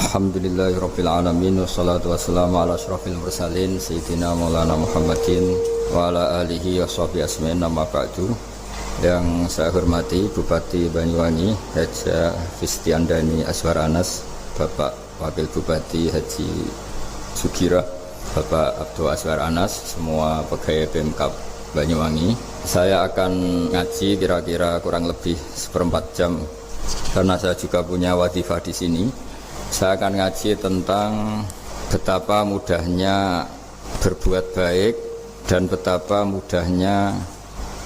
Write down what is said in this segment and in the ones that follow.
Alhamdulillahirabbil alamin wassalatu wassalamu ala asyrafil mursalin sayyidina maulana Muhammadin wa ala alihi washabihi asmain amma ba'du. Yang saya hormati Bupati Banyuwangi Haji Fistiandani Azwar Anas, Bapak Wakil Bupati Haji Sugira, Bapak Abdul Azwar Anas, semua pegawai Pemkab Banyuwangi. Saya akan ngaji kira-kira kurang lebih seperempat jam karena saya juga punya wadifah di sini. Saya akan ngaji tentang betapa mudahnya berbuat baik dan betapa mudahnya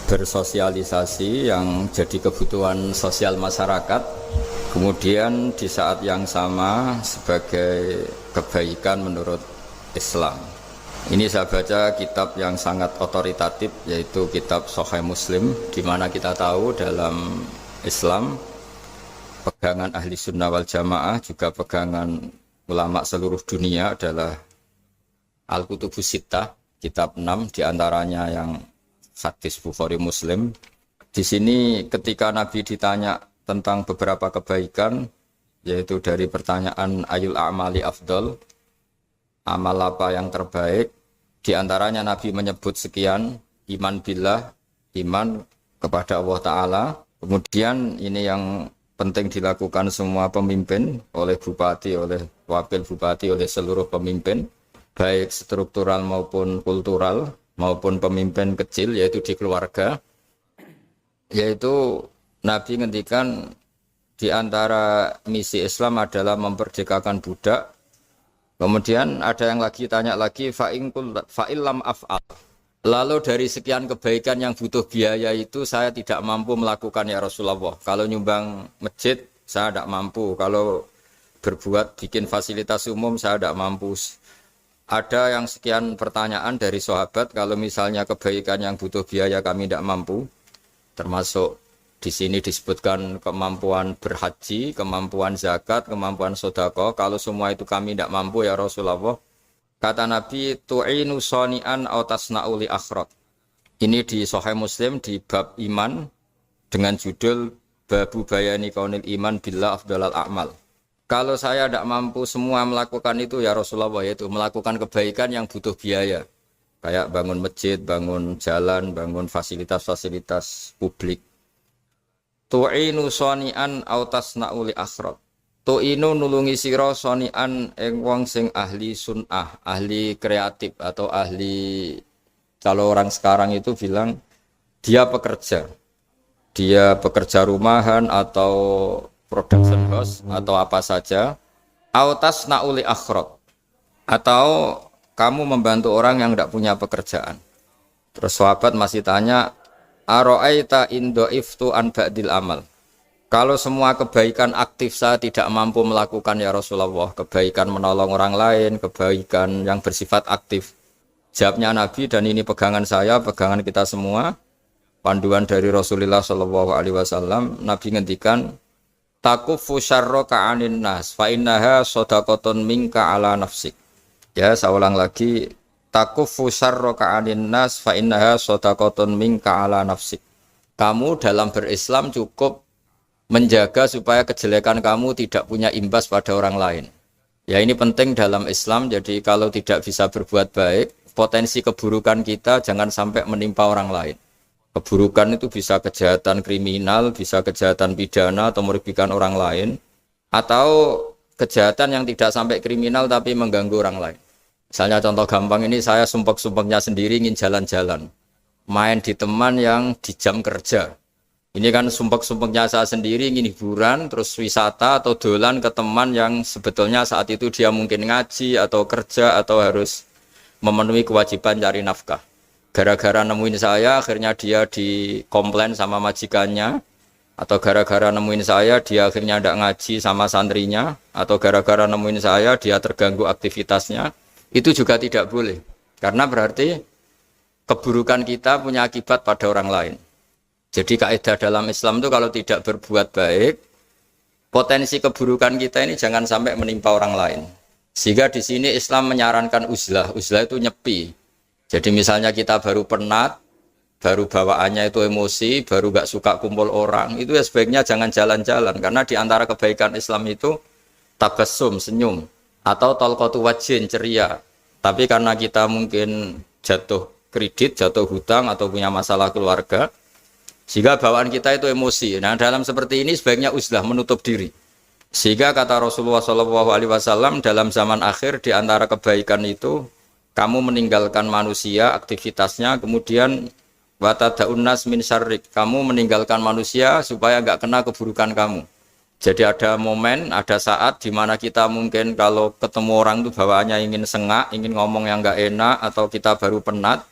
bersosialisasi yang jadi kebutuhan sosial masyarakat. Kemudian di saat yang sama sebagai kebaikan menurut Islam. Ini saya baca kitab yang sangat otoritatif, yaitu kitab Sahih Muslim, di mana kita tahu dalam Islam pegangan ahli sunnah wal jamaah, juga pegangan ulama seluruh dunia adalah Al-Kutubus Sittah, kitab 6 diantaranya yang hadis Bukhari Muslim. Di sini ketika Nabi ditanya tentang beberapa kebaikan, yaitu dari pertanyaan ayul a'mali afdol, amal apa yang terbaik, diantaranya Nabi menyebut sekian: iman billah, iman kepada Allah Ta'ala. Kemudian ini yang penting dilakukan semua pemimpin, oleh bupati, oleh wakil bupati, oleh seluruh pemimpin, baik struktural maupun kultural, maupun pemimpin kecil, yaitu di keluarga. Yaitu Nabi ngendikan di antara misi Islam adalah memperdekakan budak. Kemudian ada yang lagi tanya lagi, fa'illam af'al. Lalu dari sekian kebaikan yang butuh biaya itu saya tidak mampu melakukan ya Rasulullah. Kalau nyumbang masjid saya tidak mampu. Kalau berbuat bikin fasilitas umum saya tidak mampu. Ada yang sekian pertanyaan dari sahabat, kalau misalnya kebaikan yang butuh biaya kami tidak mampu. Termasuk di sini disebutkan kemampuan berhaji, kemampuan zakat, kemampuan sedekah. Kalau semua itu kami tidak mampu ya Rasulullah. Kata Nabi, tu'inu soni'an aw tasna'u li akhrat. Ini di Sahih Muslim di bab iman dengan judul Babu bayani kaunil iman billah afdalal a'mal. Kalau saya tidak mampu semua melakukan itu ya Rasulullah, yaitu melakukan kebaikan yang butuh biaya. Kayak bangun masjid, bangun jalan, bangun fasilitas-fasilitas publik. Tu'inu soni'an aw tasna'u li akhrat. Tu'inu nulungi sira sonian ing wong sing ahli sun'ah, ahli kreatif atau ahli, kalau orang sekarang itu bilang dia pekerja. Dia pekerja rumahan atau production house atau apa saja. Autas na'uli akhrat. Atau kamu membantu orang yang tidak punya pekerjaan. Terus sahabat masih tanya, aro'aita indo'iftu an ba'dil amal. Kalau semua kebaikan aktif saya tidak mampu melakukan ya Rasulullah, kebaikan menolong orang lain, kebaikan yang bersifat aktif. Jawabnya Nabi, dan ini pegangan saya, pegangan kita semua, panduan dari Rasulullah SAW, Nabi ngendikan, takufu syarroka anin nas, fa innaha sodakotun minka ala nafsik. Ya, saya ulang lagi, takufu syarroka anin nas, fa innaha sodakotun minka ala nafsik. Kamu dalam berislam cukup menjaga supaya kejelekan kamu tidak punya imbas pada orang lain. Ya, ini penting dalam Islam. Jadi kalau tidak bisa berbuat baik, potensi keburukan kita jangan sampai menimpa orang lain. Keburukan itu bisa kejahatan kriminal, bisa kejahatan pidana atau merugikan orang lain, atau kejahatan yang tidak sampai kriminal tapi mengganggu orang lain. Misalnya contoh gampang ini, saya sumpek-sumpeknya sendiri ingin jalan-jalan, main di teman yang di jam kerja. Ini kan sumpek-sumpeknya saya sendiri ingin hiburan, terus wisata atau dolan ke teman yang sebetulnya saat itu dia mungkin ngaji atau kerja atau harus memenuhi kewajiban cari nafkah. Gara-gara nemuin saya, akhirnya dia dikomplain sama majikannya, atau gara-gara nemuin saya, dia akhirnya tidak ngaji sama santrinya, atau gara-gara nemuin saya, dia terganggu aktivitasnya. Itu juga tidak boleh, karena berarti keburukan kita punya akibat pada orang lain. Jadi kaidah dalam Islam itu kalau tidak berbuat baik, potensi keburukan kita ini jangan sampai menimpa orang lain. Sehingga di sini Islam menyarankan uzlah. Uzlah itu nyepi. Jadi misalnya kita baru penat, baru bawaannya itu emosi, baru gak suka kumpul orang, itu ya sebaiknya jangan jalan-jalan. Karena di antara kebaikan Islam itu tabassum, senyum, atau talqatu wajhin, ceria. Tapi karena kita mungkin jatuh kredit, jatuh hutang, atau punya masalah keluarga, sehingga bawaan kita itu emosi. Nah, dalam seperti ini sebaiknya uzlah, menutup diri. Sehingga kata Rasulullah SAW dalam zaman akhir di antara kebaikan itu kamu meninggalkan manusia aktivitasnya, kemudian watadaun nas min syarrik, kamu meninggalkan manusia supaya enggak kena keburukan kamu. Jadi ada momen, ada saat di mana kita mungkin kalau ketemu orang itu bawaannya ingin sengak, ingin ngomong yang enggak enak, atau kita baru penat,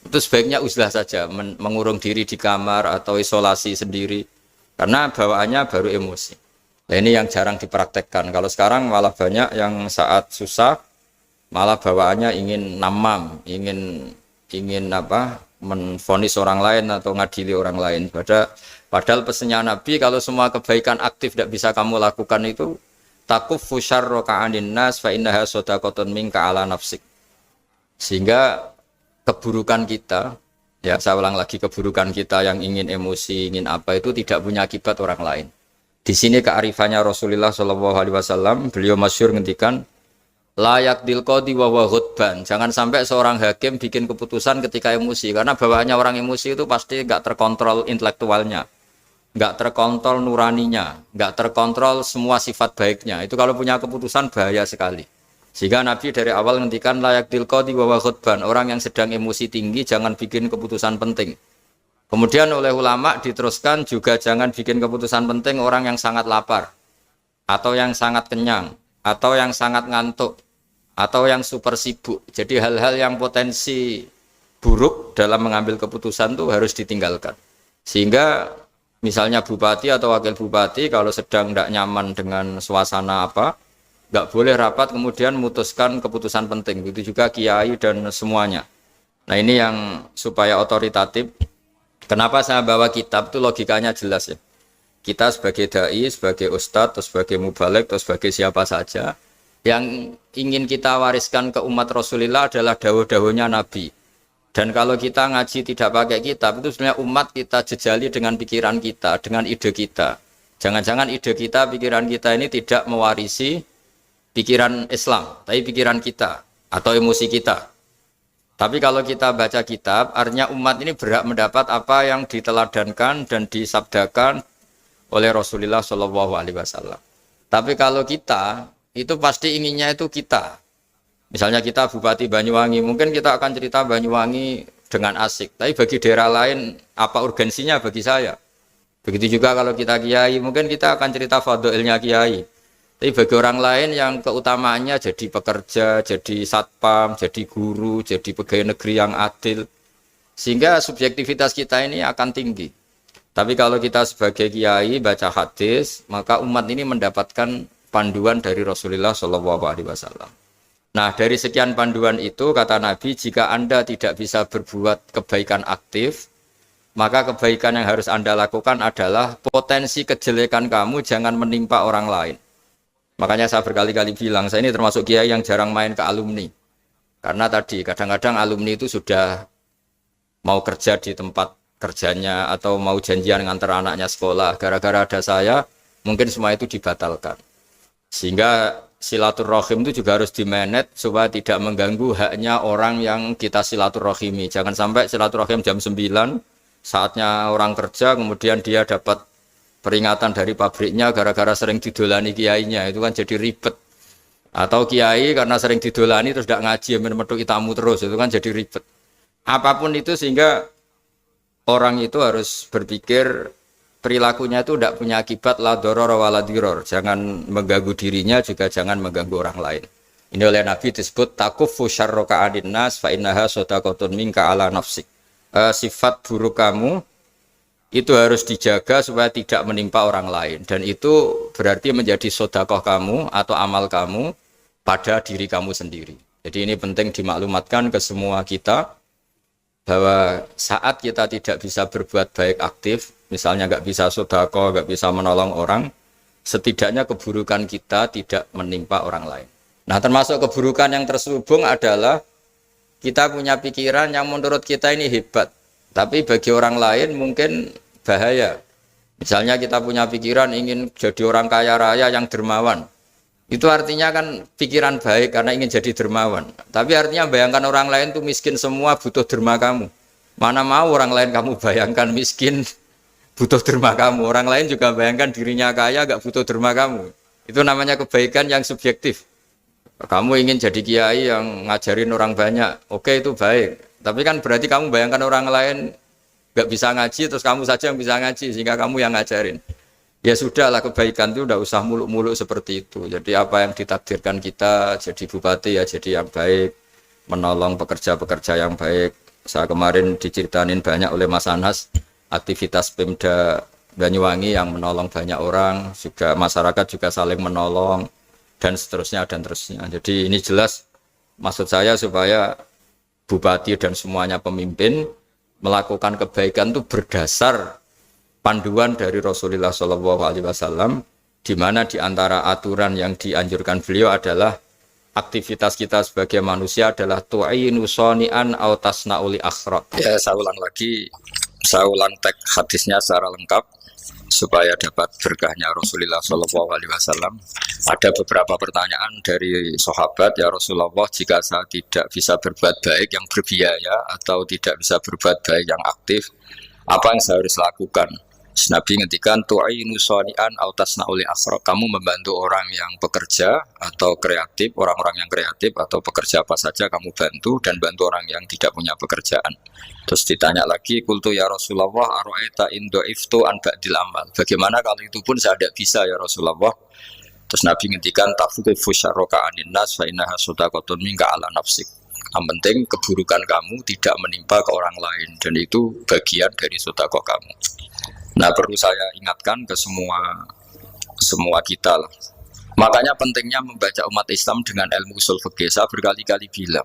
itu sebaiknya uzlah saja, mengurung diri di kamar atau isolasi sendiri, karena bawaannya baru emosi. Nah, ini yang jarang dipraktekkan. Kalau sekarang malah banyak yang saat susah, malah bawaannya ingin namam, ingin apa, menvonis orang lain atau ngadili orang lain. Padahal pesannya Nabi, kalau semua kebaikan aktif tidak bisa kamu lakukan itu, takuffu syarra ka'anin nas fa innaha shadaqatun minka ala nafsik. Sehingga keburukan kita, ya saya ulang lagi, keburukan kita yang ingin emosi, ingin apa itu tidak punya akibat orang lain. Di sini kearifannya Rasulullah SAW, beliau masyhur ngendikan, layak dilqodi wa ghadban. Jangan sampai seorang hakim bikin keputusan ketika emosi, karena bawaannya orang emosi itu pasti nggak terkontrol intelektualnya, nggak terkontrol nuraninya, nggak terkontrol semua sifat baiknya. Itu kalau punya keputusan bahaya sekali. Sehingga Nabi dari awal ngendikan layak dilqodi wa ghadban. Orang yang sedang emosi tinggi jangan bikin keputusan penting. Kemudian oleh ulama diteruskan juga jangan bikin keputusan penting orang yang sangat lapar, atau yang sangat kenyang, atau yang sangat ngantuk, atau yang super sibuk. Jadi hal-hal yang potensi buruk dalam mengambil keputusan itu harus ditinggalkan. Sehingga misalnya bupati atau wakil bupati kalau sedang tidak nyaman dengan suasana apa, nggak boleh rapat kemudian memutuskan keputusan penting. Begitu juga kiai dan semuanya. Nah ini yang supaya otoritatif. Kenapa saya bawa kitab itu logikanya jelas ya. Kita sebagai dai, sebagai ustadz, atau sebagai mubalek, atau sebagai siapa saja, yang ingin kita wariskan ke umat Rasulullah adalah dawuh-dawuhnya Nabi. Dan kalau kita ngaji tidak pakai kitab, itu sebenarnya umat kita jejali dengan pikiran kita, dengan ide kita. Jangan-jangan ide kita, pikiran kita ini tidak mewarisi pikiran Islam, tapi pikiran kita, atau emosi kita. Tapi kalau kita baca kitab, artinya umat ini berhak mendapat apa yang diteladankan dan disabdakan oleh Rasulullah SAW. Tapi kalau kita, itu pasti inginnya itu kita. Misalnya kita Bupati Banyuwangi, mungkin kita akan cerita Banyuwangi dengan asik. Tapi bagi daerah lain, apa urgensinya bagi saya? Begitu juga kalau kita kiai, mungkin kita akan cerita fadhilnya kiai. Tapi bagi orang lain yang keutamaannya jadi pekerja, jadi satpam, jadi guru, jadi pegawai negeri yang adil. Sehingga subjektivitas kita ini akan tinggi. Tapi kalau kita sebagai kiai baca hadis, maka umat ini mendapatkan panduan dari Rasulullah SAW. Nah dari sekian panduan itu kata Nabi, jika Anda tidak bisa berbuat kebaikan aktif, maka kebaikan yang harus Anda lakukan adalah potensi kejelekan kamu jangan menimpa orang lain. Makanya saya berkali-kali bilang, saya ini termasuk kiai yang jarang main ke alumni. Karena tadi kadang-kadang alumni itu sudah mau kerja di tempat kerjanya atau mau janjian nganter anaknya sekolah. Gara-gara ada saya, mungkin semua itu dibatalkan. Sehingga silaturahim itu juga harus dimanage supaya tidak mengganggu haknya orang yang kita silaturahimi. Jangan sampai silaturahim jam 9, saatnya orang kerja, kemudian dia dapat peringatan dari pabriknya gara-gara sering didolani kiainya, itu kan jadi ribet. Atau kiai karena sering didolani terus tidak ngaji, menutupi tamu terus, itu kan jadi ribet. Apapun itu sehingga orang itu harus berpikir perilakunya itu tidak punya akibat la doror wa la diror. Jangan mengganggu dirinya juga jangan mengganggu orang lain. Ini oleh Nabi disebut takuffu syarra ka'adin nas fa innaha shadaqatun minka ala nafsik. Sifat buruk kamu itu harus dijaga supaya tidak menimpa orang lain. Dan itu berarti menjadi sedekah kamu atau amal kamu pada diri kamu sendiri. Jadi ini penting dimaklumatkan ke semua kita, bahwa saat kita tidak bisa berbuat baik aktif, misalnya nggak bisa sedekah, nggak bisa menolong orang, setidaknya keburukan kita tidak menimpa orang lain. Nah termasuk keburukan yang terselubung adalah kita punya pikiran yang menurut kita ini hebat, tapi bagi orang lain mungkin bahaya. Misalnya kita punya pikiran ingin jadi orang kaya raya yang dermawan. Itu artinya kan pikiran baik karena ingin jadi dermawan. Tapi artinya bayangkan orang lain tuh miskin semua butuh derma kamu. Mana mau orang lain kamu bayangkan miskin butuh derma kamu. Orang lain juga bayangkan dirinya kaya gak butuh derma kamu. Itu namanya kebaikan yang subjektif. Kamu ingin jadi kiai yang ngajarin orang banyak, oke itu baik. Tapi kan berarti kamu bayangkan orang lain gak bisa ngaji, terus kamu saja yang bisa ngaji, sehingga kamu yang ngajarin. Ya sudahlah, kebaikan itu udah usah muluk-muluk seperti itu. Jadi apa yang ditakdirkan kita jadi bupati ya jadi yang baik, menolong pekerja-pekerja yang baik. Saya kemarin diceritain banyak oleh Mas Anas, aktivitas Pemda Banyuwangi yang menolong banyak orang, juga masyarakat juga saling menolong, dan seterusnya dan terusnya. Jadi ini jelas maksud saya supaya bupati dan semuanya pemimpin melakukan kebaikan itu berdasar panduan dari Rasulullah SAW, di mana di antara aturan yang dianjurkan beliau adalah aktivitas kita sebagai manusia adalah tu'inu soni'an au tasna'uli akhrat. Ya, saya ulang teks hadisnya secara lengkap supaya dapat berkahnya Rasulullah SAW. Ada beberapa pertanyaan dari sahabat, ya Rasulullah, jika saya tidak bisa berbuat baik yang berbiaya atau tidak bisa berbuat baik yang aktif, apa yang saya harus lakukan? Nabi ngendikan tu'inu shani'an aw tasna'uli akhra. Kamu membantu orang yang bekerja atau kreatif, orang-orang yang kreatif atau pekerja apa saja kamu bantu, dan bantu orang yang tidak punya pekerjaan. Terus ditanya lagi, qultu ya Rasulullah ara'aita in dha'iftu an ba'dil amal. Bagaimana kalau itu pun saya tidak bisa ya Rasulullah? Terus Nabi ngendikan tafuqifu syarraka anin nas fa innaha shadaqatun minka ala nafsik. Yang penting keburukan kamu tidak menimpa ke orang lain, dan itu bagian dari sedekah kamu. Nah, perlu saya ingatkan ke semua kita lah. Makanya pentingnya membaca umat Islam dengan ilmu usul fikih. Saya berkali-kali bilang,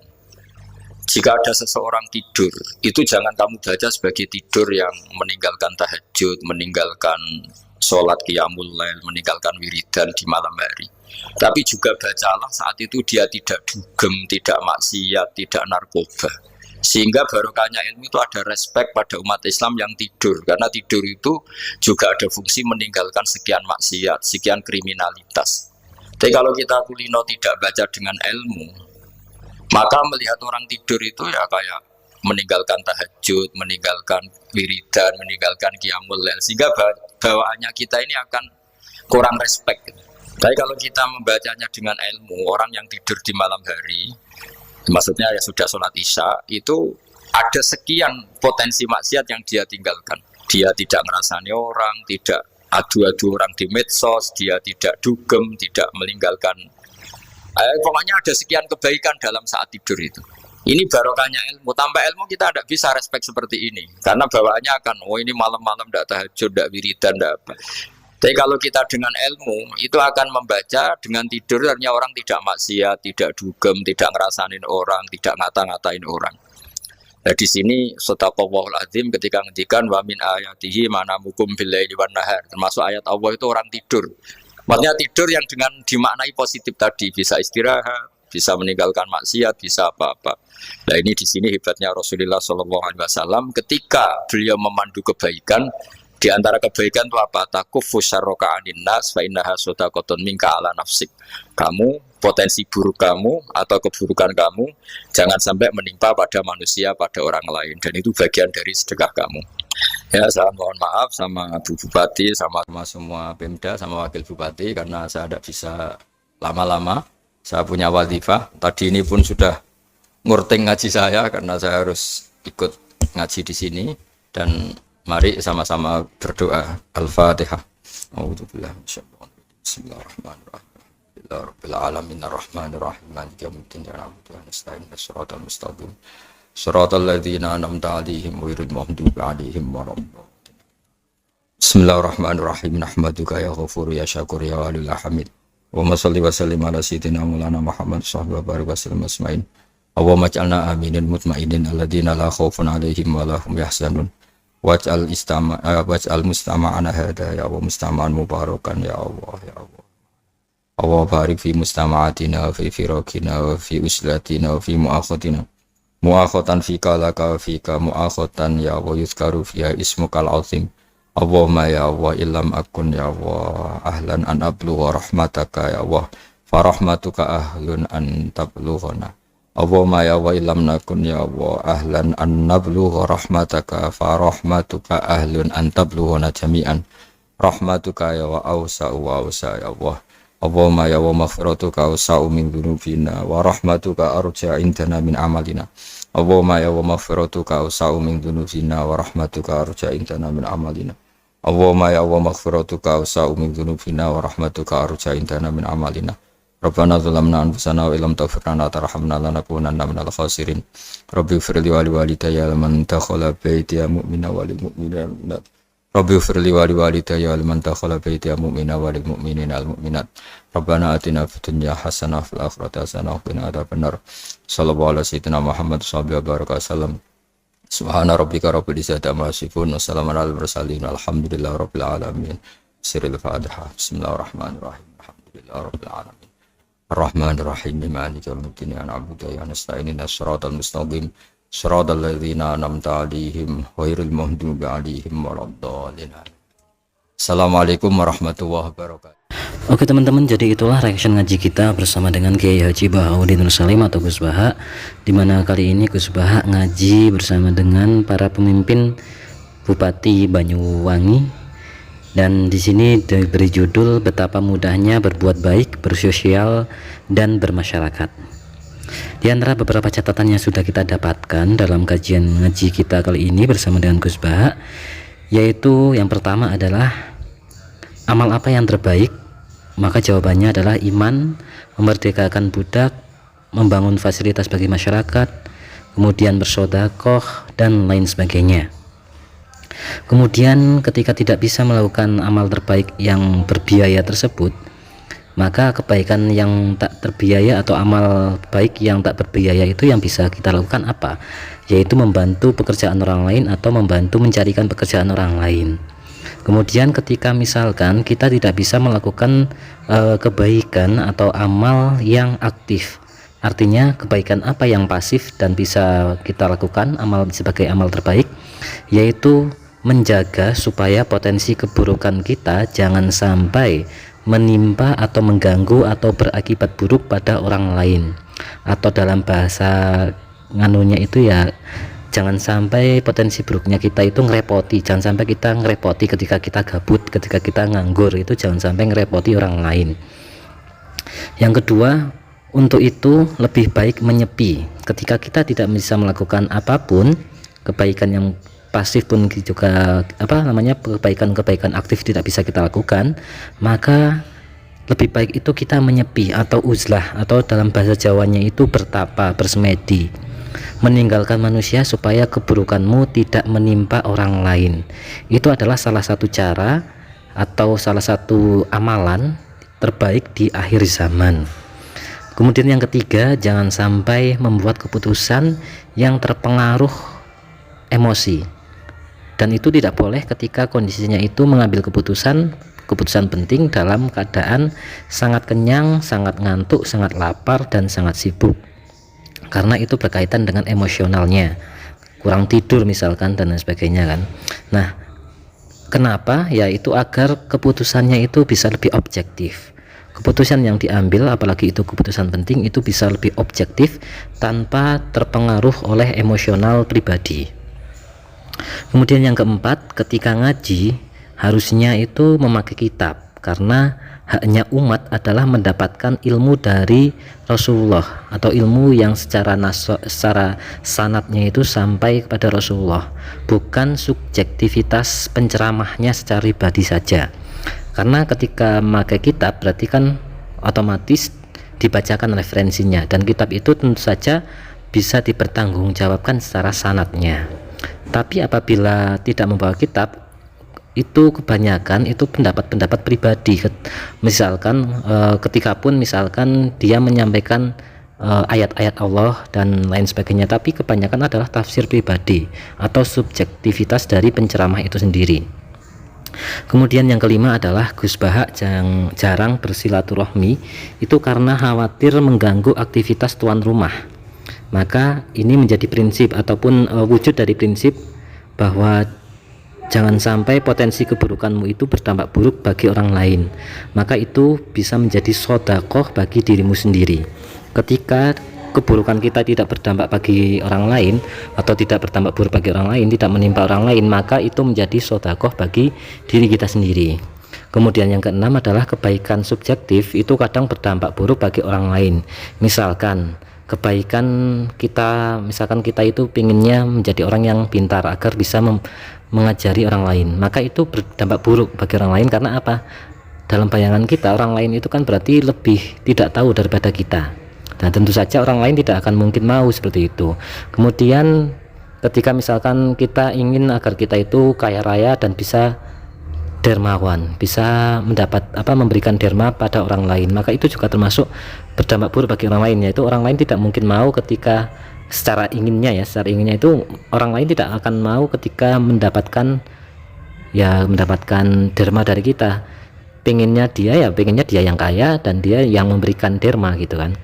jika ada seseorang tidur, itu jangan kamu baca sebagai tidur yang meninggalkan tahajud, meninggalkan sholat qiyamul lail, meninggalkan wiridan di malam hari. Tapi juga bacalah saat itu dia tidak dugem, tidak maksiat, tidak narkoba. Sehingga barokahnya ilmu itu ada respek pada umat Islam yang tidur. Karena tidur itu juga ada fungsi meninggalkan sekian maksiat, sekian kriminalitas. Tapi kalau kita kulino tidak baca dengan ilmu, maka melihat orang tidur itu ya kayak meninggalkan tahajud, meninggalkan wiridan, meninggalkan qiyamul lail. Sehingga bawaannya kita ini akan kurang respek. Tapi kalau kita membacanya dengan ilmu, orang yang tidur di malam hari, maksudnya ya sudah sholat isya, itu ada sekian potensi maksiat yang dia tinggalkan. Dia tidak ngerasani orang, tidak adu-adu orang di medsos, dia tidak dugem, tidak meninggalkan. Pokoknya ada sekian kebaikan dalam saat tidur itu. Ini barokahnya ilmu. Tanpa ilmu kita tidak bisa respek seperti ini. Karena bawaannya akan, oh ini malam-malam tidak tahajud, tidak wiridan, tidak apa. Tapi kalau kita dengan ilmu, itu akan membaca dengan tidur, artinya orang tidak maksiat, tidak dugem, tidak ngerasanin orang, tidak ngata-ngatain orang. Nah di sini Sadaqallahul Azim ketika ngendikan wa min ayatihi manamukum billaili wan nahar. Termasuk ayat Allah itu orang tidur. Maksudnya tidur yang dengan dimaknai positif tadi, bisa istirahat, bisa meninggalkan maksiat, bisa apa-apa. Nah ini di sini hebatnya Rasulullah SAW ketika beliau memandu kebaikan. Di antara kebaikan itu apa? Takufu syarroka anin nas fa innaha shadaqatun minka ala nafsik. Kamu, potensi buruk kamu atau keburukan kamu jangan sampai menimpa pada manusia, pada orang lain, dan itu bagian dari sedekah kamu. Ya, saya mohon maaf sama Bu Bupati, sama semua Pemda, sama Wakil Bupati karena saya tidak bisa lama-lama. Saya punya wadifah. Tadi ini pun sudah ngurting ngaji saya karena saya harus ikut ngaji di sini, dan mari sama-sama berdoa. Al-Fatihah. A'udzubillahi minasyaitonir rajim. Bismillahirrahmanirrahim. Rabbil alamin arrahmanir rahim maliki yaumiddin iyyaka na'budu wa nasta'inu shiratal mustaqim shiratal ladzina an'amta 'alaihim ghairil maghdubi 'alaihim waladdallin. Bismillahirrahmanirrahim. Nahmaduka ya ghafur ya syakur ya walil hamid. Wa shalli wa sallim ala sayyidina maulana Muhammad sallallahu alaihi wasallam asma'in. Allahumma ij'alna aminin mutmainin alladzina la khaufun 'alaihim wa la hum yahzanun. Waj'al mustama'ana hada ya Allah mustama'an mubarakan ya Allah ya Allah. Allah barik fi mustama'atina wa fi firaqina wa fi uslatina wa fi mu'akhatina. Mu'akhatan fika laka wa fika mu'akhatan ya Allah yuzkaru fiha ismukal azim. Allahumma ya Allah illam akun ya Allah ahlan an ablugha rahmataka ya Allah farahmatuka ahlun an tablughana. Allahumma ya wa illam nakun ya wa ahlan an nablugha rahmataka farahmatuka ahlun an tablughana jami'an. Rahmatuka ya wa awsa ya Allah. Allahumma ya wa maghfiratuka awsa'u min dzunubina wa rahmatuka arja indana min amalina. Allahumma ya wa maghfiratuka awsa'u min dzunubina wa rahmatuka arja indana min amalina. Allahumma ya wa maghfiratuka awsa'u min dzunubina wa rahmatuka arja indana min amalina. Rabbana zalamna anfusana wa illam taghfir lana wa tarhamna lanakunanna minal khasirin. Rabbi ighfir li wa liwalidayya liman dakhala baitiya mu'mina wa lil mu'minina. Rabbi ighfir li wa liwalidayya liman dakhala baitiya mu'mina wa lil mu'minina wal mu'minat. Rabbana atina fid dunya hasanah wa fil akhirati hasanah wa qina adzabannar. Sallallahu ala sayyidina Muhammad sallallahu alaihi wasallam. Subhana rabbika rabbil izzati amma yasifun wa salamun alal mursalin walhamdulillahi rabbil alamin. Sirrul Fatihah. Bismillahirrahmanirrahim. Alhamdulillahi rabbil alamin. Ar-Rahmanir Rahim. Maliki yaumiddin. Iyyaka na'budu wa iyyaka nasta'in. Ihdinas siratal mustaqim. Siratal ladzina an'amta 'alaihim ghairil maghdubi 'alaihim waladdallin. Assalamualaikum warahmatullahi wabarakatuh. Oke teman-teman, jadi itulah reaction ngaji kita bersama dengan Kiai Haji Bahauddin Nur Salim atau Gus Baha, dimana kali ini Gus Baha ngaji bersama dengan para pemimpin Bupati Banyuwangi. Dan di sini diberi judul betapa mudahnya berbuat baik, bersosial dan bermasyarakat. Di antara beberapa catatan yang sudah kita dapatkan dalam kajian ngaji kita kali ini bersama dengan Gus Baha, yaitu yang pertama adalah amal apa yang terbaik? Maka jawabannya adalah iman, memerdekakan budak, membangun fasilitas bagi masyarakat, kemudian bersedekah dan lain sebagainya. Kemudian ketika tidak bisa melakukan amal terbaik yang berbiaya tersebut, maka kebaikan yang tak terbiaya atau amal baik yang tak berbiaya itu yang bisa kita lakukan apa? Yaitu membantu pekerjaan orang lain atau membantu mencarikan pekerjaan orang lain. Kemudian ketika misalkan kita tidak bisa melakukan kebaikan atau amal yang aktif, artinya kebaikan apa yang pasif dan bisa kita lakukan amal sebagai amal terbaik, yaitu menjaga supaya potensi keburukan kita jangan sampai menimpa atau mengganggu atau berakibat buruk pada orang lain, atau dalam bahasa nganunya itu ya, jangan sampai potensi buruknya kita itu ngerepoti, jangan sampai kita ngerepoti ketika kita gabut, ketika kita nganggur, itu jangan sampai ngerepoti orang lain. Yang kedua, untuk itu lebih baik menyepi. Ketika kita tidak bisa melakukan apapun, kebaikan yang pasif pun juga kebaikan aktif tidak bisa kita lakukan, maka lebih baik itu kita menyepi atau uzlah, atau dalam bahasa Jawanya itu bertapa, bersemedi, meninggalkan manusia supaya keburukanmu tidak menimpa orang lain. Itu adalah salah satu cara atau salah satu amalan terbaik di akhir zaman. Kemudian yang ketiga, jangan sampai membuat keputusan yang terpengaruh emosi. Dan itu tidak boleh ketika kondisinya itu mengambil keputusan penting dalam keadaan sangat kenyang, sangat ngantuk, sangat lapar, dan sangat sibuk. Karena itu berkaitan dengan emosionalnya, kurang tidur misalkan dan lain sebagainya kan. Nah, kenapa? Yaitu agar keputusannya itu bisa lebih objektif. Keputusan yang diambil, apalagi itu keputusan penting, itu bisa lebih objektif tanpa terpengaruh oleh emosional pribadi. Kemudian yang keempat, ketika ngaji harusnya itu memakai kitab, karena haknya umat adalah mendapatkan ilmu dari Rasulullah, atau ilmu yang secara sanadnya itu sampai kepada Rasulullah, bukan subjektivitas penceramahnya secara pribadi saja. Karena ketika memakai kitab berarti kan otomatis dibacakan referensinya, dan kitab itu tentu saja bisa dipertanggungjawabkan secara sanadnya. Tapi apabila tidak membawa kitab, itu kebanyakan itu pendapat-pendapat pribadi. Misalkan ketika pun misalkan dia menyampaikan ayat-ayat Allah dan lain sebagainya, tapi kebanyakan adalah tafsir pribadi atau subjektivitas dari penceramah itu sendiri. Kemudian yang kelima adalah Gus Baha jarang bersilaturahmi, itu karena khawatir mengganggu aktivitas tuan rumah. Maka ini menjadi prinsip ataupun wujud dari prinsip bahwa Jangan sampai potensi keburukanmu itu berdampak buruk bagi orang lain, maka itu bisa menjadi sedekah bagi dirimu sendiri. Ketika keburukan kita tidak berdampak bagi orang lain atau tidak berdampak buruk bagi orang lain, tidak menimpa orang lain, maka itu menjadi sedekah bagi diri kita sendiri. Kemudian yang keenam adalah kebaikan subjektif itu kadang berdampak buruk bagi orang lain. Misalkan kebaikan kita, misalkan kita itu pinginnya menjadi orang yang pintar agar bisa mengajari orang lain, maka itu berdampak buruk bagi orang lain. Karena apa? Dalam bayangan kita orang lain itu kan berarti lebih tidak tahu daripada kita, dan tentu saja orang lain tidak akan mungkin mau seperti itu. Kemudian ketika misalkan kita ingin agar kita itu kaya raya dan bisa dermawan, bisa memberikan derma pada orang lain, maka itu juga termasuk berdampak buruk bagi orang lain, yaitu orang lain tidak mungkin mau ketika secara inginnya itu orang lain tidak akan mau ketika mendapatkan derma dari kita. Pengennya dia yang kaya dan dia yang memberikan derma gitu kan.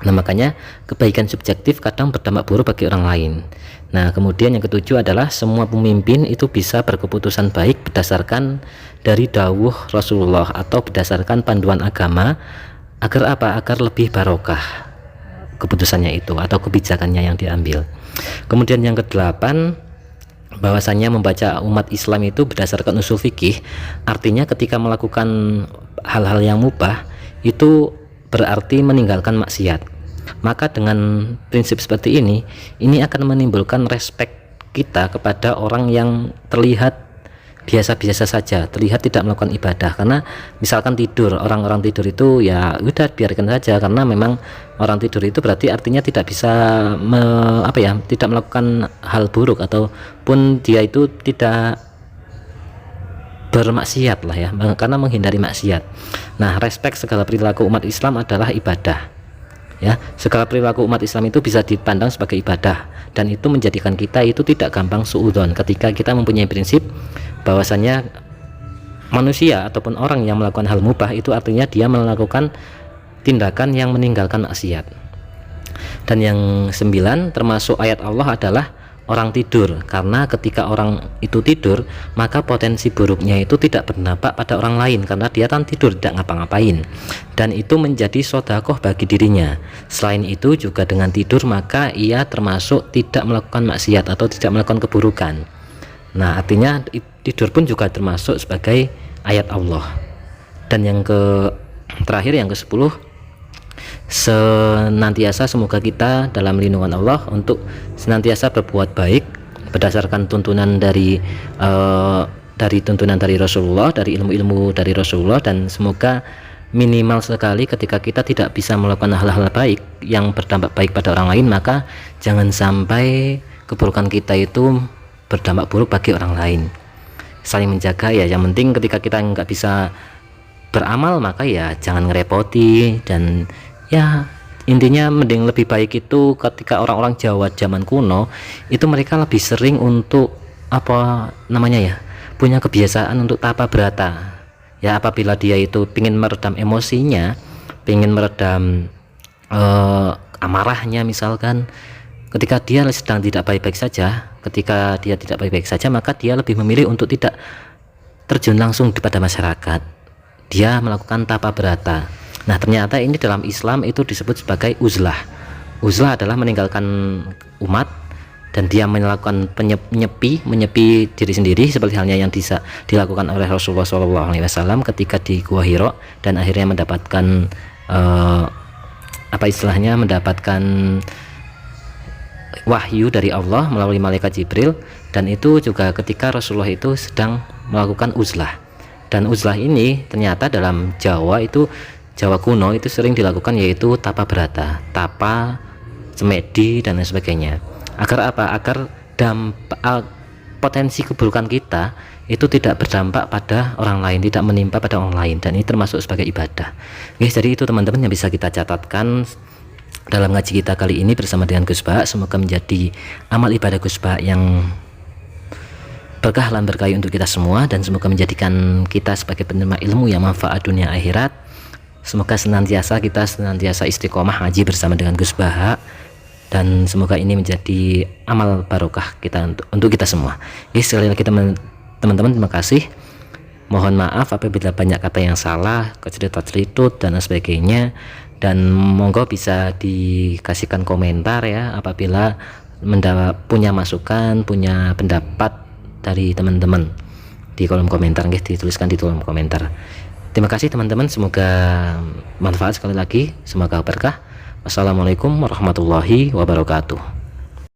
Nah, makanya kebaikan subjektif kadang berdampak buruk bagi orang lain. Nah, kemudian yang ketujuh adalah semua pemimpin itu bisa berkeputusan baik berdasarkan dari dawuh Rasulullah atau berdasarkan panduan agama, agar apa? Agar lebih barokah keputusannya itu atau kebijakannya yang diambil. Kemudian yang kedelapan, bahwasanya membaca umat Islam itu berdasarkan usul fikih, artinya ketika melakukan hal-hal yang mubah itu berarti meninggalkan maksiat. Maka dengan prinsip seperti ini akan menimbulkan respek kita kepada orang yang terlihat biasa-biasa saja, terlihat tidak melakukan ibadah. Karena misalkan tidur, orang-orang tidur itu ya udah biarkan saja, karena memang orang tidur itu berarti artinya tidak bisa tidak melakukan hal buruk ataupun dia itu tidak bermaksiat lah ya, karena menghindari maksiat. Nah, respek segala perilaku umat Islam adalah ibadah ya. Segala perilaku umat Islam itu bisa dipandang sebagai ibadah, dan itu menjadikan kita itu tidak gampang suudzon ketika kita mempunyai prinsip bahwasanya manusia ataupun orang yang melakukan hal mubah itu artinya dia melakukan tindakan yang meninggalkan maksiat. Dan yang 9 termasuk ayat Allah adalah orang tidur, karena ketika orang itu tidur maka potensi buruknya itu tidak berdampak pada orang lain, karena dia kan tidur tidak ngapa-ngapain, dan itu menjadi sedekah bagi dirinya. Selain itu juga dengan tidur maka ia termasuk tidak melakukan maksiat atau tidak melakukan keburukan. Nah, artinya tidur pun juga termasuk sebagai ayat Allah. Dan yang terakhir yang ke-10, senantiasa semoga kita dalam lindungan Allah untuk senantiasa berbuat baik berdasarkan tuntunan dari tuntunan dari Rasulullah, dari ilmu-ilmu dari Rasulullah, dan semoga minimal sekali ketika kita tidak bisa melakukan hal-hal baik yang berdampak baik pada orang lain, maka jangan sampai keburukan kita itu berdampak buruk bagi orang lain. Saling menjaga ya, yang penting ketika kita nggak bisa beramal maka ya jangan ngerepoti. Dan ya intinya mending lebih baik itu ketika orang-orang Jawa zaman kuno itu mereka lebih sering untuk punya kebiasaan untuk tapa berata ya. Apabila dia itu ingin meredam emosinya, ingin meredam amarahnya misalkan, ketika dia sedang tidak baik-baik saja, maka dia lebih memilih untuk tidak terjun langsung kepada masyarakat, dia melakukan tapa berata. Nah, ternyata ini dalam Islam itu disebut sebagai uzlah. Uzlah adalah meninggalkan umat dan dia melakukan menyepi diri sendiri, seperti halnya yang dilakukan oleh Rasulullah SAW ketika di Gua Hira, dan akhirnya mendapatkan mendapatkan wahyu dari Allah melalui malaikat Jibril. Dan itu juga ketika Rasulullah itu sedang melakukan uzlah. Dan uzlah ini ternyata dalam Jawa kuno itu sering dilakukan, yaitu tapa berata, tapa, semedi, dan lain sebagainya. Agar apa? Agar potensi keburukan kita itu tidak berdampak pada orang lain, tidak menimpa pada orang lain, dan ini termasuk sebagai ibadah. Jadi itu teman-teman yang bisa kita catatkan dalam ngaji kita kali ini bersama dengan Gus Ba. Semoga menjadi amal ibadah Gus Ba yang berkah dan berkahi untuk kita semua, dan semoga menjadikan kita sebagai penerima ilmu yang manfaat dunia akhirat. Semoga kita senantiasa istiqomah ngaji bersama dengan Gus Baha, dan semoga ini menjadi amal barokah kita untuk kita semua. Sekali lagi Teman-teman terima kasih. Mohon maaf apabila banyak kata yang salah, kecelitut-celitut dan sebagainya, dan monggo bisa dikasihkan komentar ya apabila punya masukan, punya pendapat dari teman-teman di kolom komentar, dituliskan di kolom komentar. Terima kasih teman-teman, semoga manfaat sekali lagi, semoga berkah. Wassalamualaikum warahmatullahi wabarakatuh.